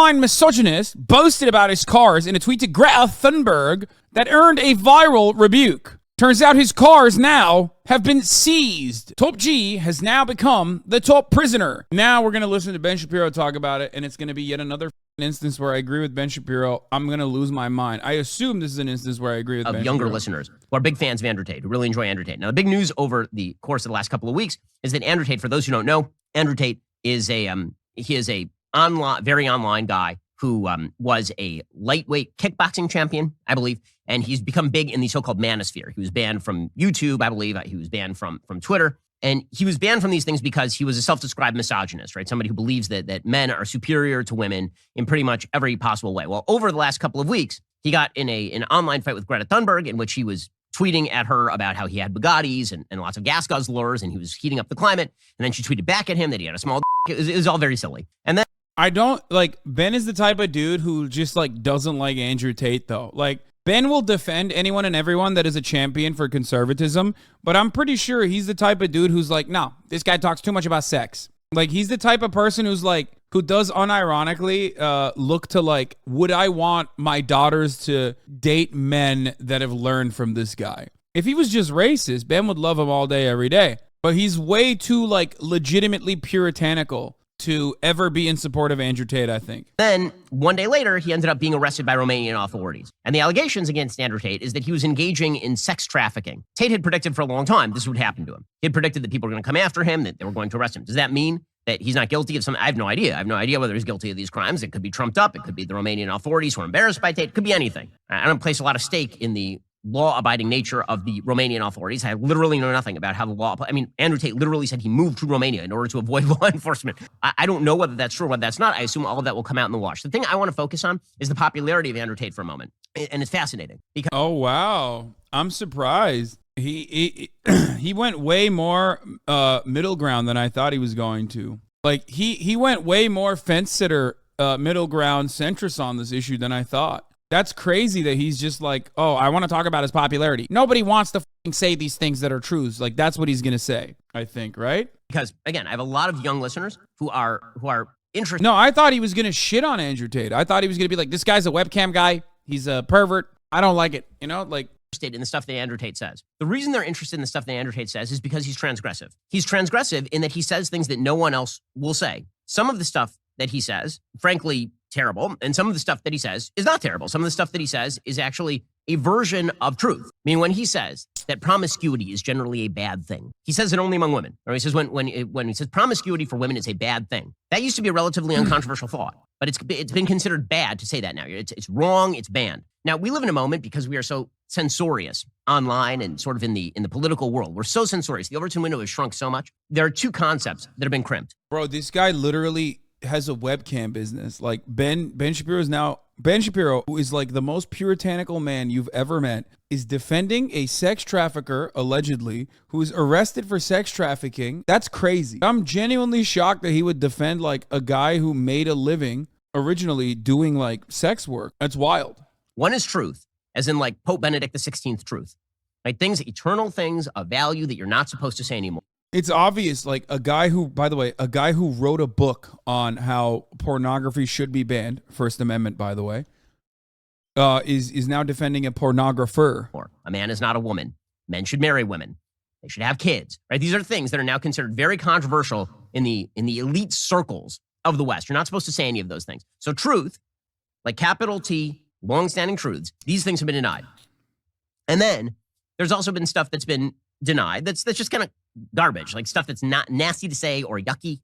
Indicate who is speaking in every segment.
Speaker 1: online misogynist boasted about his cars in a tweet to Greta Thunberg that earned a viral rebuke. Turns out his cars now have been seized. Top G has now become the top prisoner. Now we're going to listen to Ben Shapiro talk about it, and it's going to be yet another instance where I agree with Ben Shapiro. I'm going to lose my mind. I assume this is an instance where I agree with Ben Shapiro.
Speaker 2: Of younger listeners who are big fans of Andrew Tate, who really enjoy Andrew Tate. Now, the big news over the course of the last couple of weeks is that Andrew Tate, for those who don't know, Andrew Tate is a very online guy who was a lightweight kickboxing champion, I believe, and he's become big in the so-called manosphere. He was banned from YouTube, I believe. He was banned from Twitter. And he was banned from these things because he was a self-described misogynist, right? Somebody who believes that men are superior to women in pretty much every possible way. Well, over the last couple of weeks, he got in an online fight with Greta Thunberg in which he was tweeting at her about how he had Bugattis and lots of gas guzzlers and he was heating up the climate. And then she tweeted back at him that he had a small dick. It was all very silly. And then
Speaker 1: I don't, like, Ben is the type of dude who just, like, doesn't like Andrew Tate, though. Like, Ben will defend anyone and everyone that is a champion for conservatism, but I'm pretty sure he's the type of dude who's like, no, this guy talks too much about sex. Like, he's the type of person who's like, who does unironically look to, like, would I want my daughters to date men that have learned from this guy? If he was just racist, Ben would love him all day, every day. But he's way too, like, legitimately puritanical to ever be in support of Andrew Tate, I think.
Speaker 2: Then, one day later, he ended up being arrested by Romanian authorities. And the allegations against Andrew Tate is that he was engaging in sex trafficking. Tate had predicted for a long time this would happen to him. He had predicted that people were going to come after him, that they were going to arrest him. Does that mean that he's not guilty of something? I have no idea. I have no idea whether he's guilty of these crimes. It could be trumped up. It could be the Romanian authorities who are embarrassed by Tate. It could be anything. I don't place a lot of stake in the law-abiding nature of the Romanian authorities. I literally know nothing about how the law... I mean, Andrew Tate literally said he moved to Romania in order to avoid law enforcement. I don't know whether that's true or whether that's not. I assume all of that will come out in the wash. The thing I want to focus on is the popularity of Andrew Tate for a moment. And it's fascinating because...
Speaker 1: Oh, wow. I'm surprised. He went way more middle ground than I thought he was going to. Like, he went way more fence-sitter, middle ground centrist on this issue than I thought. That's crazy that he's just like, oh, I want to talk about his popularity. Nobody wants to say these things that are truths. Like, that's what he's going to say, I think, right?
Speaker 2: Because, again, I have a lot of young listeners who are interested.
Speaker 1: No, I thought he was going to shit on Andrew Tate. I thought he was going to be like, this guy's a webcam guy. He's a pervert. I don't like it. You know, like...
Speaker 2: Interested in the stuff that Andrew Tate says. The reason they're interested in the stuff that Andrew Tate says is because he's transgressive. He's transgressive in that he says things that no one else will say. Some of the stuff that he says, frankly, terrible, and some of the stuff that he says is not terrible. Some of the stuff that he says is actually a version of truth. I mean, when he says that promiscuity is generally a bad thing, he says it only among women. Or he says when he says promiscuity for women is a bad thing. That used to be a relatively uncontroversial thought, but it's been considered bad to say that now. It's wrong. It's banned. Now, we live in a moment because we are so censorious online and sort of in the political world. We're so censorious. The Overton window has shrunk so much. There are two concepts that have been crimped.
Speaker 1: Bro, this guy literally has a webcam business. Like Ben Shapiro, who is like the most puritanical man you've ever met, is defending a sex trafficker, allegedly, who is arrested for sex trafficking. That's crazy. I'm genuinely shocked that he would defend like a guy who made a living originally doing like sex work. That's wild.
Speaker 2: One is truth, as in like Pope Benedict XVI truth. Like things, eternal things of value that you're not supposed to say anymore.
Speaker 1: It's obvious, like a guy who, by the way, a guy who wrote a book on how pornography should be banned, First Amendment, by the way, is now defending a pornographer.
Speaker 2: A man is not a woman. Men should marry women. They should have kids, right? These are things that are now considered very controversial in the elite circles of the West. You're not supposed to say any of those things. So truth, like capital T, long-standing truths, these things have been denied. And then there's also been stuff that's been denied that's just kind of garbage, like stuff that's not nasty to say or yucky.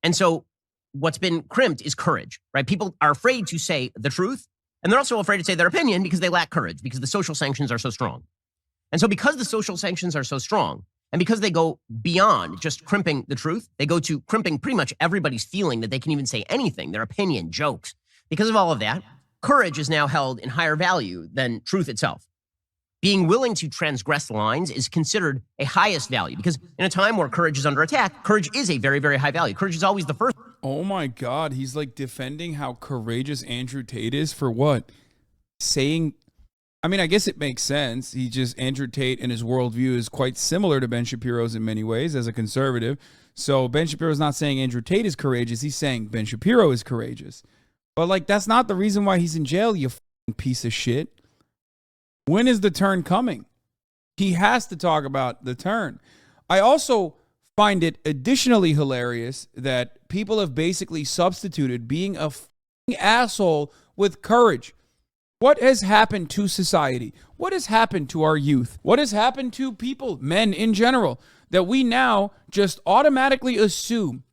Speaker 2: And so what's been crimped is courage, right? People are afraid to say the truth, and they're also afraid to say their opinion because they lack courage, because the social sanctions are so strong. And so because the social sanctions are so strong, and because they go beyond just crimping the truth, they go to crimping pretty much everybody's feeling that they can even say anything, their opinion, jokes. Because of all of that, courage is now held in higher value than truth itself. Being willing to transgress lines is considered a highest value, because in a time where courage is under attack, courage is a very, very high value. Courage is always the first.
Speaker 1: Oh my God. He's like defending how courageous Andrew Tate is for what? Saying, I mean, I guess it makes sense. Andrew Tate and his worldview is quite similar to Ben Shapiro's in many ways as a conservative. So Ben Shapiro is not saying Andrew Tate is courageous. He's saying Ben Shapiro is courageous. But like, that's not the reason why he's in jail, you fucking piece of shit. When is the turn coming? He has to talk about the turn. I also find it additionally hilarious that people have basically substituted being a fucking asshole with courage. What has happened to society? What has happened to our youth? What has happened to people, men in general, that we now just automatically assume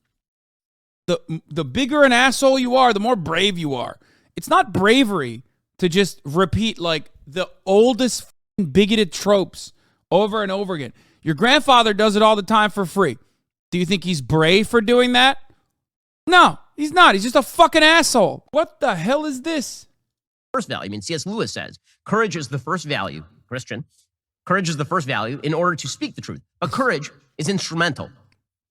Speaker 1: the bigger an asshole you are, the more brave you are. It's not bravery to just repeat like the oldest bigoted tropes over and over again. Your grandfather does it all the time for free. Do you think he's brave for doing that? No, he's not. He's just a fucking asshole. What the hell is this?
Speaker 2: First value. I mean, C.S. Lewis says, courage is the first value, Christian. Courage is the first value in order to speak the truth. But courage is instrumental.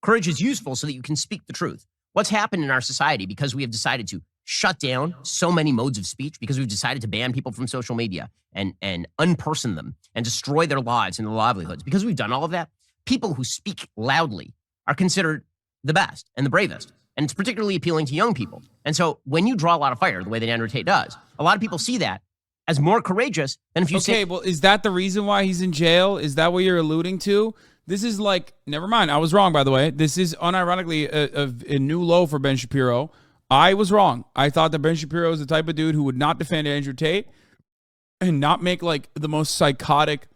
Speaker 2: Courage is useful so that you can speak the truth. What's happened in our society because we have decided to shut down so many modes of speech, because we've decided to ban people from social media and unperson them and destroy their lives and their livelihoods. Because we've done all of that, people who speak loudly are considered the best and the bravest. And it's particularly appealing to young people. And so when you draw a lot of fire, the way that Andrew Tate does, a lot of people see that as more courageous than if you say...
Speaker 1: Okay, well, is that the reason why he's in jail? Is that what you're alluding to? This is like, never mind. I was wrong, by the way. This is unironically a new low for Ben Shapiro. I was wrong. I thought that Ben Shapiro is the type of dude who would not defend Andrew Tate and not make like the most psychotic...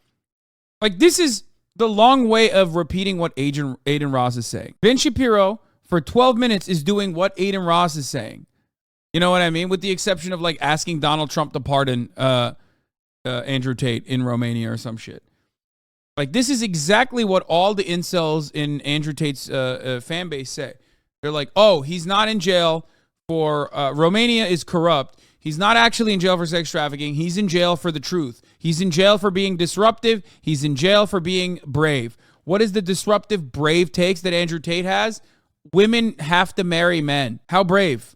Speaker 1: Like, this is the long way of repeating what Aiden Ross is saying. Ben Shapiro, for 12 minutes, is doing what Aiden Ross is saying. You know what I mean? With the exception of like asking Donald Trump to pardon Andrew Tate in Romania or some shit. Like, this is exactly what all the incels in Andrew Tate's fan base say. They're like, oh, he's not in jail for Romania is corrupt. He's not actually in jail for sex trafficking. He's in jail for the truth. He's in jail for being disruptive. He's in jail for being brave. What is the disruptive, brave takes that Andrew Tate has? Women have to marry men. How brave?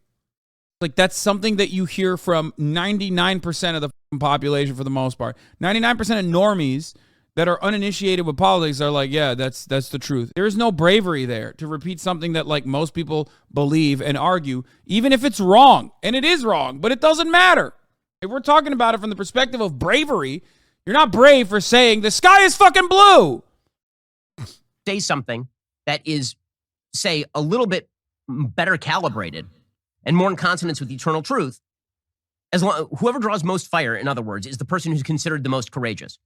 Speaker 1: Like, that's something that you hear from 99% of the population for the most part. 99% of normies that are uninitiated with politics are like, yeah, that's the truth. There is no bravery there to repeat something that like most people believe and argue, even if it's wrong. And it is wrong, but it doesn't matter. If we're talking about it from the perspective of bravery, you're not brave for saying the sky is fucking blue.
Speaker 2: Say something that is, say, a little bit better calibrated and more in consonance with eternal truth. Whoever draws most fire, in other words, is the person who's considered the most courageous.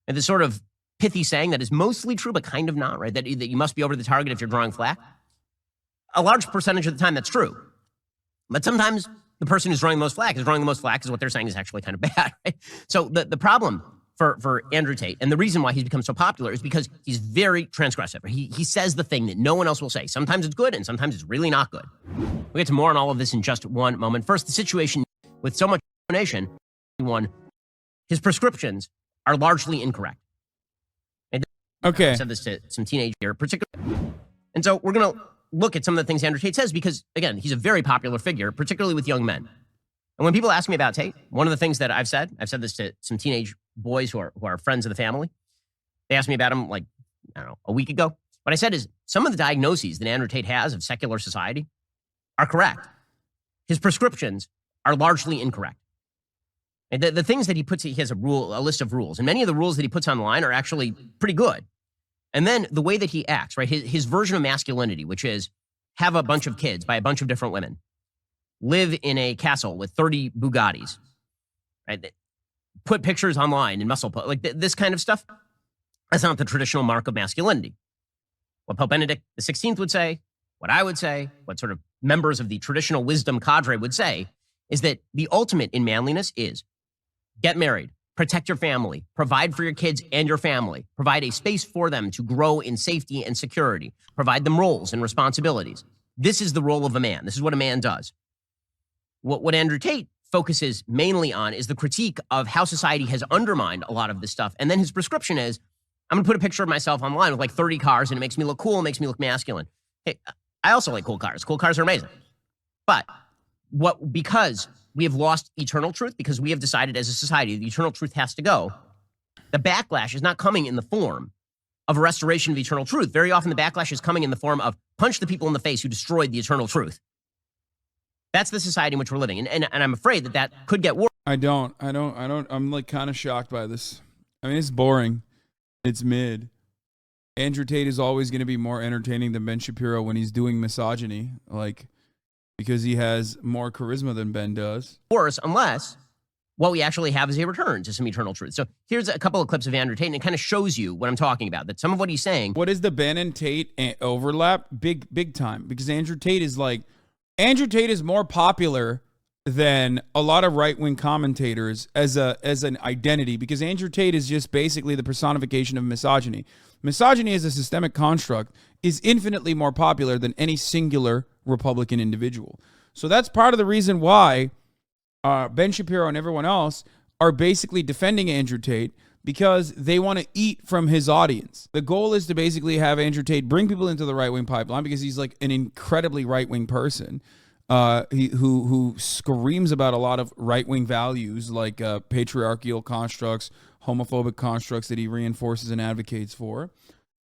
Speaker 2: And this sort of pithy saying that is mostly true, but kind of not, right? That you must be over the target if you're drawing flack. A large percentage of the time, that's true. But sometimes the person who's drawing the most flack is what they're saying is actually kind of bad, right? So the problem for Andrew Tate, and the reason why he's become so popular, is because he's very transgressive. He says the thing that no one else will say. Sometimes it's good, and sometimes it's really not good. We'll get to more on all of this in just one moment. First, the situation with so much information, his prescriptions are largely incorrect. And
Speaker 1: okay.
Speaker 2: I said this to some teenage here, particularly. And so we're going to look at some of the things Andrew Tate says because, again, he's a very popular figure, particularly with young men. And when people ask me about Tate, one of the things that I've said this to some teenage boys who are friends of the family. They asked me about him like, I don't know, a week ago. What I said is some of the diagnoses that Andrew Tate has of secular society are correct. His prescriptions are largely incorrect. And the things that he puts, he has a list of rules, and many of the rules that he puts online are actually pretty good. And then the way that he acts, right, his version of masculinity, which is have a bunch of kids by a bunch of different women, live in a castle with 30 Bugattis, right, put pictures online and muscle, like this kind of stuff, that's not the traditional mark of masculinity. What Pope Benedict XVI would say, what I would say, what sort of members of the traditional wisdom cadre would say, is that the ultimate in manliness is get married, protect your family, provide for your kids and your family, provide a space for them to grow in safety and security, provide them roles and responsibilities. This is the role of a man. This is what a man does. What Andrew Tate focuses mainly on is the critique of how society has undermined a lot of this stuff. And then his prescription is, I'm going to put a picture of myself online with like 30 cars and it makes me look cool, it makes me look masculine. Hey, I also like cool cars. Cool cars are amazing. But because we have lost eternal truth, because we have decided as a society the eternal truth has to go, the backlash is not coming in the form of a restoration of eternal truth. Very often the backlash is coming in the form of punch the people in the face who destroyed the eternal truth. That's the society in which we're living. And I'm afraid that that could get worse.
Speaker 1: I'm like kind of shocked by this. I mean, it's boring. It's mid. Andrew Tate is always going to be more entertaining than Ben Shapiro when he's doing misogyny, like, because he has more charisma than Ben does.
Speaker 2: Worse, unless what we actually have is a return to some eternal truth. So here's a couple of clips of Andrew Tate, and it kind of shows you what I'm talking about, that some of what he's saying.
Speaker 1: What is the Ben and Tate overlap? Big time. Because Andrew Tate is more popular than a lot of right-wing commentators as an identity, because Andrew Tate is just basically the personification of misogyny. Misogyny as a systemic construct is infinitely more popular than any singular Republican individual. So that's part of the reason why Ben Shapiro and everyone else are basically defending Andrew Tate, because they want to eat from his audience. The goal is to basically have Andrew Tate bring people into the right-wing pipeline, because he's like an incredibly right-wing person. Who screams about a lot of right-wing values like patriarchal constructs, homophobic constructs that he reinforces and advocates for.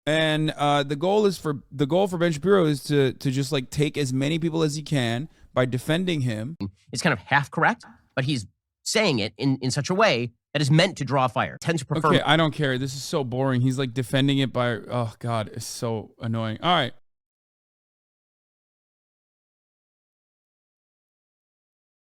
Speaker 1: And the goal for Ben Shapiro is to just like take as many people as he can by defending him.
Speaker 2: It's kind of half correct, but he's saying it in such a way that is meant to draw fire. Tend to prefer.
Speaker 1: Okay, I don't care. This is so boring. He's like defending it by, oh God, it's so annoying. All right.